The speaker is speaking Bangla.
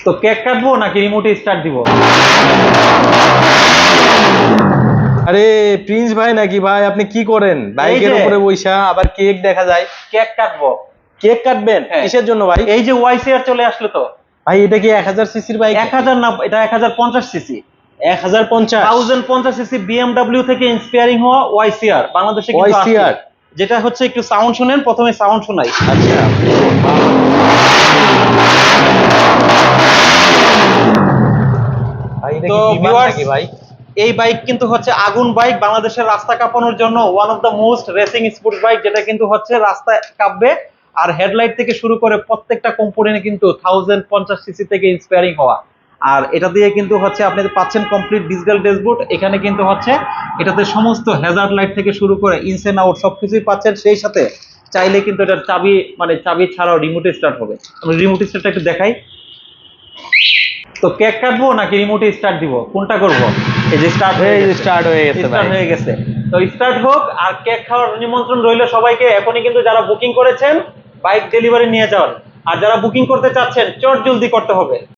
তো কেক কাটবো নাকি রিমোটে স্টার্ট দিব? আরে প্রিন্স ভাই নাকি ভাই? আপনি কি করেন? বাইকের যে। উপরে বইসা আবার কেক দেখা যায়। কেক কাটবো। কেক কাটবেন? হ্যাঁ। কিসের জন্য ভাই? এই যে ওয়াইসিআর চলে আসলো তো। ভাই এটা কি 1000 সিসির বাইক? 1000 না, এটা 1050 সিসি। 1050 1050 সিসি বিএমডব্লিউ থেকে ইন্সপায়ারিং হওয়া ওয়াইসিআর বাংলাদেশে কিন্তু আসছে। ওয়াইসিআর। যেটা হচ্ছে একটু সাউন্ড শুনেন, প্রথমে সাউন্ড শোনাই। আচ্ছা। ভাই এটা তো কি বিমান viewers, নাকি ভাই? এই বাইক কিন্তু হচ্ছে আগুন বাইক, বাংলাদেশের রাস্তা কাঁপানোর জন্য one of the most racing sports bike, যেটা কিন্তু হচ্ছে রাস্তায় কাঁপবে। আর হেডলাইট থেকে শুরু করে প্রত্যেকটা কম্পোনেন্ট কিন্তু 1050 সিসি থেকে ইন্সপায়ারিং হওয়া। আর এটা দিয়ে কিন্তু হচ্ছে আপনি পাচ্ছেন কমপ্লিট ডিজিটাল ড্যাশবোর্ড। এখানে কিন্তু হচ্ছে এটাতে সমস্ত হ্যাজার্ড লাইট থেকে শুরু করে ইনস এন্ড আউট সবকিছুই পাচ্ছেন। সেই সাথে চাইলে কিন্তু এটার চাবি, মানে চাবি ছাড়াও রিমোটে স্টার্ট হবে। আমি রিমোট স্টার্টটা একটু দেখাই। তো কেক কাটবো নাকি রিমোটে স্টার্ট দিব, কোনটা করব? এই যে স্টার্ট হয়ে গেছে। স্টার্ট হয়ে গেছে ভাই। স্টার্ট হয়ে গেছে। তো স্টার্ট হোক, আর কেক খাওয়ার নিমন্ত্রণ রইল সবাইকে। এখনই কিন্তু যারা বুকিং করেছেন বাইক ডেলিভারি নিয়ে যাওয়ার, আর যারা বুকিং করতে চাচ্ছেন চট জলদি করতে হবে।